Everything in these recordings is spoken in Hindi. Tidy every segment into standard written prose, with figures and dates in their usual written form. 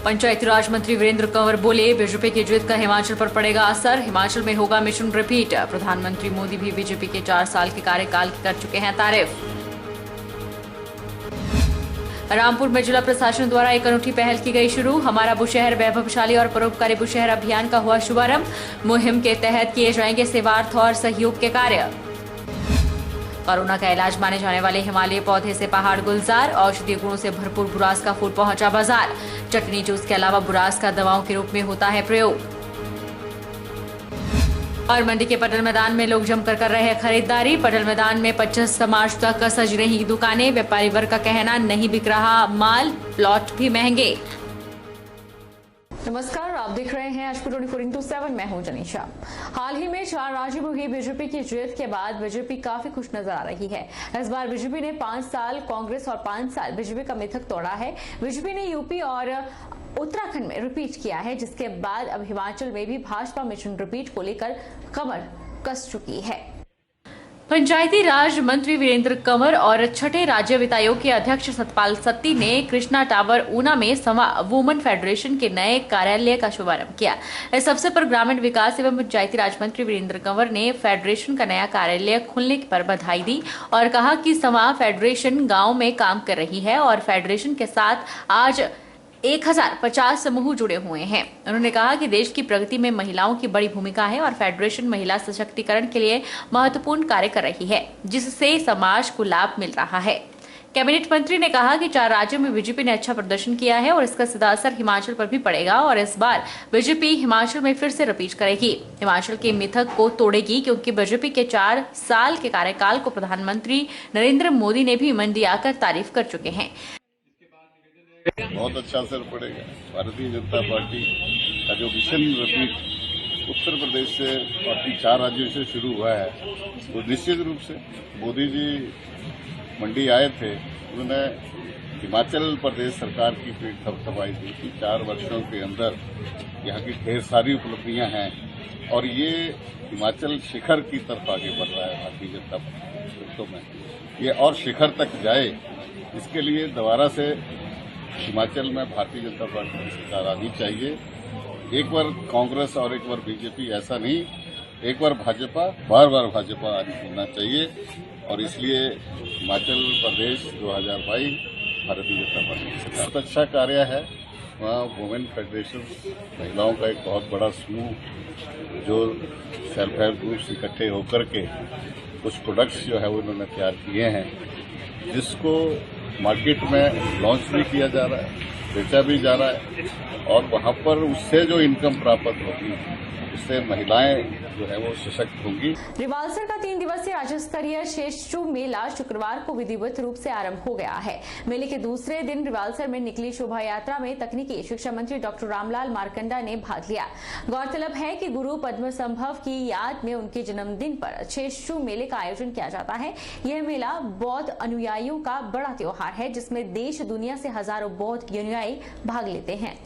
पंचायती राज मंत्री वीरेंद्र कंवर बोले, बीजेपी की जीत का हिमाचल पर पड़ेगा असर। हिमाचल में होगा मिशन रिपीट। प्रधानमंत्री मोदी भी बीजेपी के 4 साल के कार्यकाल की कर चुके हैं तारीफ। रामपुर में जिला प्रशासन द्वारा एक अनूठी पहल की गई शुरू। हमारा बुशहर वैभवशाली और परोपकारी बुशहर अभियान का हुआ शुभारंभ। मुहिम के तहत किए जाएंगे सेवार्थ और सहयोग के कार्य। कोरोना का इलाज माने जाने वाले हिमालय पौधे से पहाड़ गुलजार। औषधीय गुणों से भरपूर बुरास का फूल पहुंचा बाजार। चटनी जूस के अलावा बुरास का दवाओं के रूप में होता है प्रयोग। और मंडी के पटल मैदान में लोग जमकर कर रहे हैं खरीदारी। पटल मैदान में 25 मार्च तक सज रही दुकानें। व्यापारी वर्ग का कहना, नहीं बिक रहा माल, प्लॉट भी महंगे। नमस्कार, आप देख रहे हैं एचपी 24/7। मैं हूं जनीशा। हाल ही में 4 राज्यों में हुई बीजेपी की जीत के बाद बीजेपी काफी खुश नजर आ रही है। इस बार बीजेपी ने 5 साल कांग्रेस और 5 साल बीजेपी का मिथक तोड़ा है। बीजेपी ने यूपी और उत्तराखंड में रिपीट किया है, जिसके बाद अब हिमाचल में भी भाजपा मिशन रिपीट को लेकर कमर कस चुकी है। पंचायती राज मंत्री वीरेंद्र कंवर और छठे राज्य वित्त आयोग के अध्यक्ष सतपाल सत्ती ने कृष्णा टावर ऊना में समा वुमन फेडरेशन के नए कार्यालय का शुभारंभ किया। इस अवसर पर ग्रामीण विकास एवं पंचायती राज मंत्री वीरेंद्र कंवर ने फेडरेशन का नया कार्यालय खुलने पर बधाई दी और कहा कि समा फेडरेशन गांव में काम कर रही है और फेडरेशन के साथ आज 1050 समूह जुड़े हुए हैं। उन्होंने कहा कि देश की प्रगति में महिलाओं की बड़ी भूमिका है और फेडरेशन महिला सशक्तिकरण के लिए महत्वपूर्ण कार्य कर रही है, जिससे समाज को लाभ मिल रहा है। कैबिनेट मंत्री ने कहा कि 4 राज्यों में बीजेपी ने अच्छा प्रदर्शन किया है और इसका सीधा असर हिमाचल पर भी पड़ेगा और इस बार बीजेपी हिमाचल में फिर से रिपीट करेगी। हिमाचल के मिथक को तोड़ेगी, क्योंकि बीजेपी के 4 साल के कार्यकाल को प्रधानमंत्री नरेंद्र मोदी ने भी मंडी आकर तारीफ कर चुके हैं। बहुत अच्छा असर पड़ेगा। भारतीय जनता पार्टी का जो मिशन रिपीट उत्तर प्रदेश से और 4 राज्यों से शुरू हुआ है, तो निश्चित रूप से मोदी जी मंडी आए थे, उन्होंने हिमाचल प्रदेश सरकार की पीठ थपथपाई थी कि 4 वर्षों के अंदर यहाँ की ढेर सारी उपलब्धियां हैं और ये हिमाचल शिखर की तरफ आगे बढ़ रहा है। भारतीय जनता पार्टी में ये और शिखर तक जाए, इसके लिए दोबारा से हिमाचल में भारतीय जनता पार्टी की सरकार आनी चाहिए। एक बार कांग्रेस और एक बार बीजेपी, ऐसा नहीं, एक बार भाजपा, बार बार भाजपा होना चाहिए और इसलिए हिमाचल प्रदेश 2022 भारतीय जनता पार्टी की सरकार। बहुत अच्छा कार्य है। वहाँ वुमेन फेडरेशन, महिलाओं का एक बहुत बड़ा समूह जो सेल्फ हेल्प ग्रुप्स इकट्ठे होकर के कुछ प्रोडक्ट्स जो है वो उन्होंने तैयार किए हैं, जिसको मार्केट में लॉन्च भी किया जा रहा है, बेचा भी जा रहा है और वहां पर उससे जो इनकम प्राप्त होगी उससे महिलाएं जो है वो सशक्त होंगी। रिवाल्सर का 3 दिवसीय राज्य स्तरीय शेषचू मेला शुक्रवार को विधिवत रूप से आरंभ हो गया है। मेले के दूसरे दिन रिवाल्सर में निकली शोभा यात्रा में तकनीकी शिक्षा मंत्री डॉक्टर रामलाल मारकंडा ने भाग लिया। गौरतलब है कि गुरु पद्म संभव की याद में उनके जन्मदिन पर शेषचू मेले का आयोजन किया जाता है। यह मेला बौद्ध अनुयायियों का बड़ा त्योहार है, जिसमें देश दुनिया से हजारों बौद्ध अनुयायी भाग लेते हैं।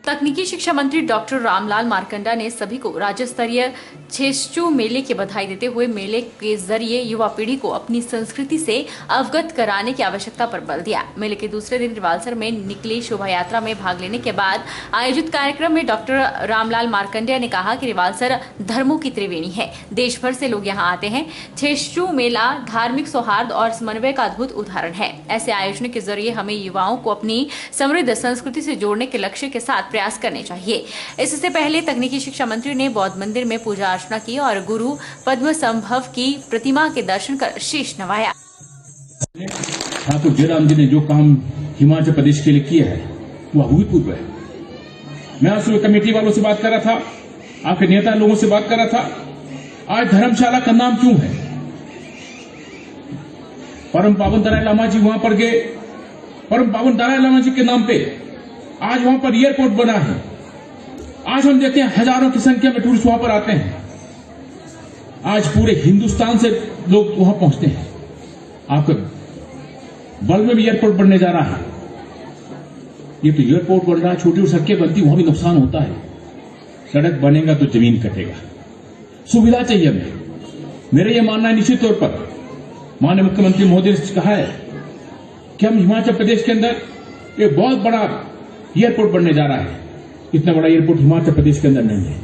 तकनीकी शिक्षा मंत्री डॉक्टर रामलाल मारकंडा ने सभी को राज्य स्तरीय शेषचू मेले की बधाई देते हुए मेले के जरिए युवा पीढ़ी को अपनी संस्कृति से अवगत कराने की आवश्यकता पर बल दिया। मेले के दूसरे दिन रिवाल्सर में निकली शोभा यात्रा में भाग लेने के बाद आयोजित कार्यक्रम में डॉक्टर रामलाल मारकंडा ने कहा कि रिवाल्सर धर्मों की त्रिवेणी है, देश भर से लोग यहाँ आते हैं। शेषचू मेला धार्मिक सौहार्द और समन्वय का अद्भुत उदाहरण है। ऐसे आयोजन के जरिए हमें युवाओं को अपनी समृद्ध संस्कृति से जोड़ने के लक्ष्य के साथ प्रयास करने चाहिए। इससे पहले तकनीकी शिक्षा मंत्री ने बौद्ध मंदिर में पूजा अर्चना की और गुरु पद्म संभव की प्रतिमा के दर्शन कर शीश नवाया। ठाकुर जयराम जी ने जो काम हिमाचल प्रदेश के लिए किया है वो अभूतपूर्व है। मैं आज सुबह कमेटी वालों से बात कर रहा था, आपके नेता लोगों से बात कर रहा था। आज धर्मशाला का नाम क्यों है? परम पावन दलाई लामा जी वहां पर गए, परम पावन दलाई लामा जी के नाम पे आज वहां पर एयरपोर्ट बना है। आज हम देखते हैं हजारों की संख्या में टूरिस्ट वहां पर आते हैं। आज पूरे हिंदुस्तान से लोग वहां पहुंचते हैं। आपके बल में भी एयरपोर्ट बनने जा रहा है। ये तो एयरपोर्ट बन रहा है, छोटी और सड़कें बनती, वहां भी नुकसान होता है। सड़क बनेगा तो जमीन कटेगा। सुविधा चाहिए हमें। मेरा यह मानना है निश्चित तौर पर माननीय मुख्यमंत्री महोदय ने कहा है कि हम हिमाचल प्रदेश के अंदर एक बहुत बड़ा एयरपोर्ट बनने जा रहा है। इतना बड़ा एयरपोर्ट हिमाचल प्रदेश के अंदर नहीं है,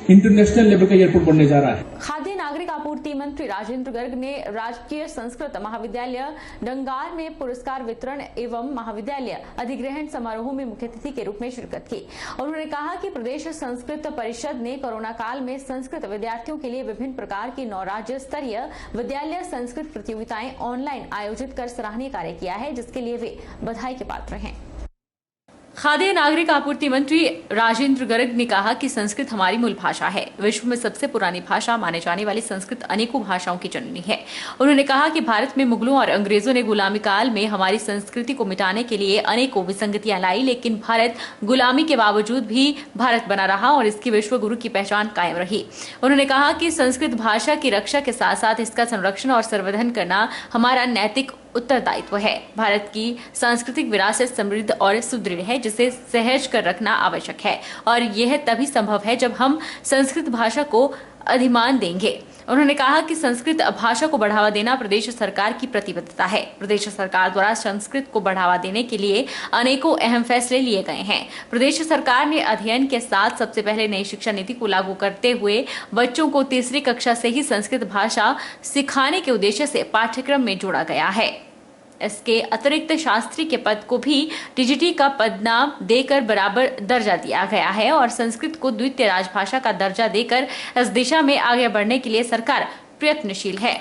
इंटरनेशनल लेवल का एयरपोर्ट बनने जा रहा है। खाद्य नागरिक आपूर्ति मंत्री राजेंद्र गर्ग ने राजकीय संस्कृत महाविद्यालय डंगार में पुरस्कार वितरण एवं महाविद्यालय अधिग्रहण समारोह में मुख्य अतिथि के रूप में शिरकत की। उन्होंने कहा कि प्रदेश संस्कृत परिषद ने कोरोना काल में संस्कृत विद्यार्थियों के लिए विभिन्न प्रकार की 9 राज्य स्तरीय विद्यालय संस्कृत प्रतियोगिताएं ऑनलाइन आयोजित कर सराहनीय कार्य किया है, जिसके लिए वे बधाई के पात्र हैं। खाद्य नागरिक आपूर्ति मंत्री राजेंद्र गर्ग ने कहा कि संस्कृत हमारी मूल भाषा है। विश्व में सबसे पुरानी भाषा माने जाने वाली संस्कृत अनेकों भाषाओं की जननी है। उन्होंने कहा कि भारत में मुगलों और अंग्रेजों ने गुलामी काल में हमारी संस्कृति को मिटाने के लिए अनेकों विसंगतियां लाई, लेकिन भारत गुलामी के बावजूद भी भारत बना रहा और इसकी विश्व गुरु की पहचान कायम रही। उन्होंने कहा कि संस्कृत भाषा की रक्षा के साथ साथ इसका संरक्षण और संवर्धन करना हमारा नैतिक उत्तरदायित्व है। भारत की सांस्कृतिक विरासत समृद्ध और सुदृढ़ है, जिसे सहज कर रखना आवश्यक है और यह तभी संभव है जब हम संस्कृत भाषा को अधिमान देंगे। उन्होंने कहा कि संस्कृत भाषा को बढ़ावा देना प्रदेश सरकार की प्रतिबद्धता है। प्रदेश सरकार द्वारा संस्कृत को बढ़ावा देने के लिए अनेकों अहम फैसले लिए गए हैं। प्रदेश सरकार ने अध्ययन के साथ सबसे पहले नई शिक्षा नीति को लागू करते हुए बच्चों को तीसरी कक्षा से ही संस्कृत भाषा सिखाने के उद्देश्य से पाठ्यक्रम में जोड़ा गया है। इसके अतिरिक्त शास्त्री के पद को भी टीजीटी का पदनाम देकर बराबर दर्जा दिया गया है और संस्कृत को द्वितीय राजभाषा का दर्जा देकर इस दिशा में आगे बढ़ने के लिए सरकार प्रयत्नशील है।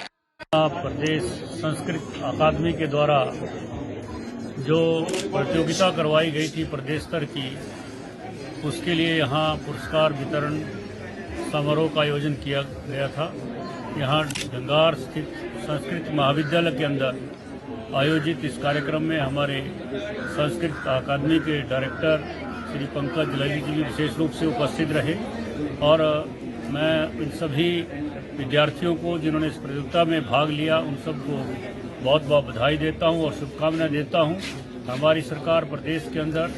प्रदेश संस्कृत अकादमी के द्वारा जो प्रतियोगिता करवाई गई थी प्रदेश स्तर की, उसके लिए यहाँ पुरस्कार वितरण समारोह का आयोजन किया गया था। यहाँ डंगार स्थित संस्कृत महाविद्यालय के अंदर आयोजित इस कार्यक्रम में हमारे संस्कृत अकादमी के डायरेक्टर श्री पंकज जलैली जी भी विशेष रूप से उपस्थित रहे और मैं इन सभी विद्यार्थियों को जिन्होंने इस प्रतियोगिता में भाग लिया उन सबको बहुत बहुत बधाई देता हूं और शुभकामनाएं देता हूं। हमारी सरकार प्रदेश के अंदर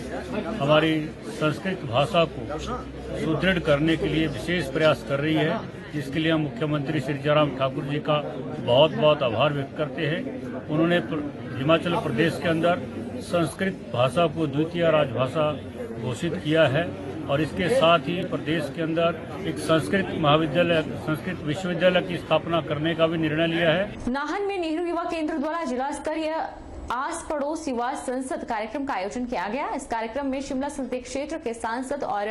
हमारी संस्कृत भाषा को सुदृढ़ करने के लिए विशेष प्रयास कर रही है, जिसके लिए हम मुख्यमंत्री श्री जयराम ठाकुर जी का बहुत बहुत आभार व्यक्त करते हैं। उन्होंने हिमाचल प्रदेश के अंदर संस्कृत भाषा को द्वितीय राजभाषा घोषित किया है और इसके साथ ही प्रदेश के अंदर एक संस्कृत महाविद्यालय, संस्कृत विश्वविद्यालय की स्थापना करने का भी निर्णय लिया है। नाहन में नेहरू युवा केंद्र द्वारा जिला स्तरीय आस पड़ोस युवा संसद कार्यक्रम का आयोजन किया गया। इस कार्यक्रम में शिमला संसदीय क्षेत्र के सांसद और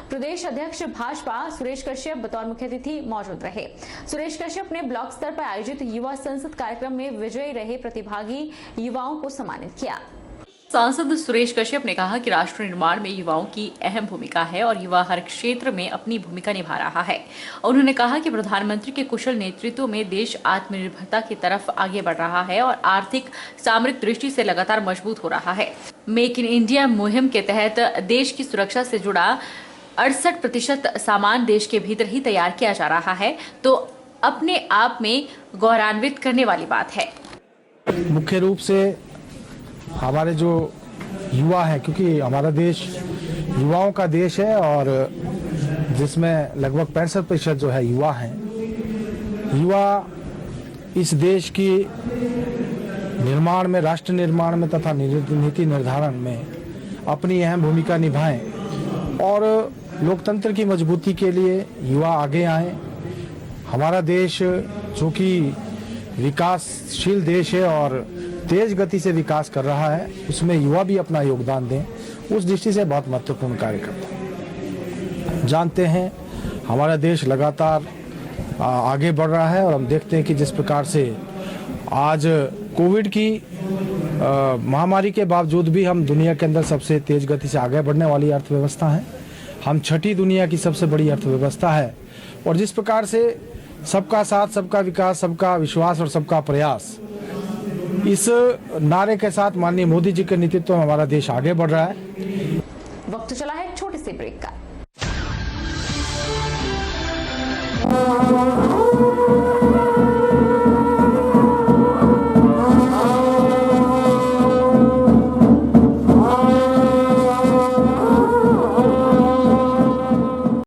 प्रदेश अध्यक्ष भाजपा सुरेश कश्यप बतौर मुख्य अतिथि मौजूद रहे। सुरेश कश्यप ने ब्लॉक स्तर पर आयोजित युवा संसद कार्यक्रम में विजयी रहे प्रतिभागी युवाओं को सम्मानित किया। सांसद सुरेश कश्यप ने कहा कि राष्ट्र निर्माण में युवाओं की अहम भूमिका है और युवा हर क्षेत्र में अपनी भूमिका निभा रहा है। उन्होंने कहा कि प्रधानमंत्री के कुशल नेतृत्व में देश आत्मनिर्भरता की तरफ आगे बढ़ रहा है और आर्थिक सामरिक दृष्टि से लगातार मजबूत हो रहा है। मेक इन इंडिया मुहिम के तहत देश की सुरक्षा से जुड़ा 68% सामान देश के भीतर ही तैयार किया जा रहा है, तो अपने आप में गौरवान्वित करने वाली बात है। मुख्य रूप से हमारे जो युवा हैं, क्योंकि हमारा देश युवाओं का देश है और जिसमें लगभग 65% जो है युवा हैं। युवा इस देश की निर्माण में, राष्ट्र निर्माण में तथा नीति निर्धारण में अपनी अहम भूमिका निभाएं और लोकतंत्र की मजबूती के लिए युवा आगे आएं। हमारा देश जो कि विकासशील देश है और तेज गति से विकास कर रहा है, उसमें युवा भी अपना योगदान दें, उस दृष्टि से बहुत महत्वपूर्ण कार्य करता है। जानते हैं हमारा देश लगातार आगे बढ़ रहा है और हम देखते हैं कि जिस प्रकार से आज कोविड की महामारी के बावजूद भी हम दुनिया के अंदर सबसे तेज गति से आगे बढ़ने वाली अर्थव्यवस्था है। हम छठी दुनिया की सबसे बड़ी अर्थव्यवस्था है और जिस प्रकार से सबका साथ, सबका विकास, सबका विश्वास और सबका प्रयास, इस नारे के साथ माननीय मोदी जी के नेतृत्व में हमारा देश आगे बढ़ रहा है। वक्त चला है एक छोटे से ब्रेक का।